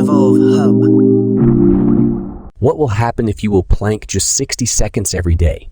Evolve Hub. What will happen if you will plank just 60 seconds every day?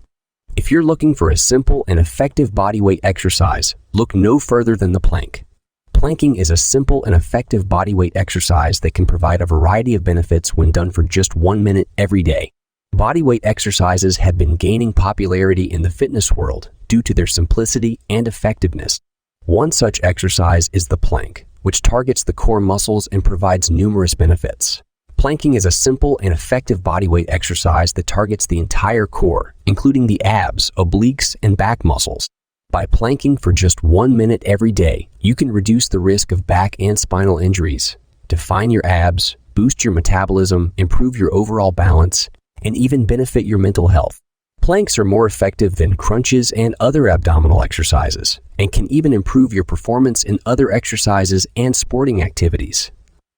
If you're looking for a simple and effective bodyweight exercise, look no further than the plank. Planking is a simple and effective bodyweight exercise that can provide a variety of benefits when done for just 1 minute every day. Bodyweight exercises have been gaining popularity in the fitness world due to their simplicity and effectiveness. One such exercise is the plank, which targets the core muscles and provides numerous benefits. Planking is a simple and effective bodyweight exercise that targets the entire core, including the abs, obliques, and back muscles. By planking for just 1 minute every day, you can reduce the risk of back and spinal injuries, define your abs, boost your metabolism, improve your overall balance, and even benefit your mental health. Planks are more effective than crunches and other abdominal exercises, and can even improve your performance in other exercises and sporting activities.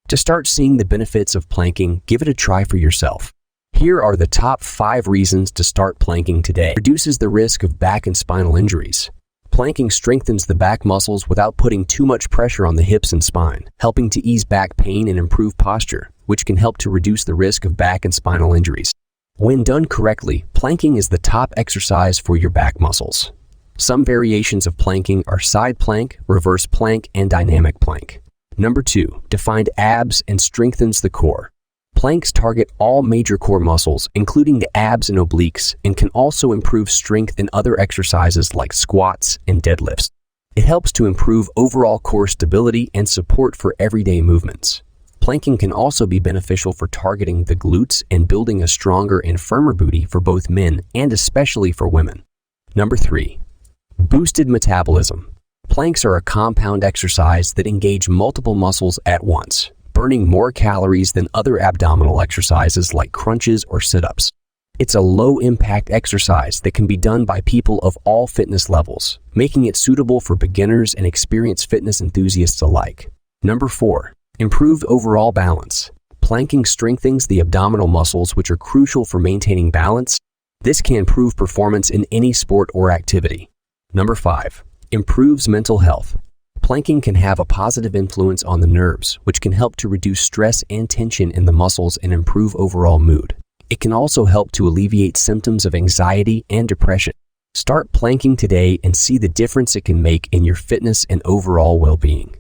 To start seeing the benefits of planking, give it a try for yourself. Here are the top 5 reasons to start planking today. Reduces the risk of back and spinal injuries. Planking strengthens the back muscles without putting too much pressure on the hips and spine, helping to ease back pain and improve posture, which can help to reduce the risk of back and spinal injuries. When done correctly, planking is the top exercise for your back muscles. Some variations of planking are side plank, reverse plank, and dynamic plank. Number 2, defined abs and strengthens the core. Planks target all major core muscles, including the abs and obliques, and can also improve strength in other exercises like squats and deadlifts. It helps to improve overall core stability and support for everyday movements. Planking can also be beneficial for targeting the glutes and building a stronger and firmer booty for both men and especially for women. Number 3, boosted metabolism. Planks are a compound exercise that engage multiple muscles at once, burning more calories than other abdominal exercises like crunches or sit-ups. It's a low-impact exercise that can be done by people of all fitness levels, making it suitable for beginners and experienced fitness enthusiasts alike. Number 4, improved overall balance. Planking strengthens the abdominal muscles, which are crucial for maintaining balance. This can improve performance in any sport or activity. Number 5, improves mental health. Planking can have a positive influence on the nerves, which can help to reduce stress and tension in the muscles and improve overall mood. It can also help to alleviate symptoms of anxiety and depression. Start planking today and see the difference it can make in your fitness and overall well-being.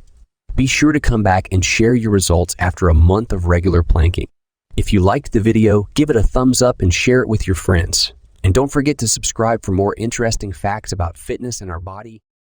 Be sure to come back and share your results after a month of regular planking. If you liked the video, give it a thumbs up and share it with your friends. And don't forget to subscribe for more interesting facts about fitness and our body.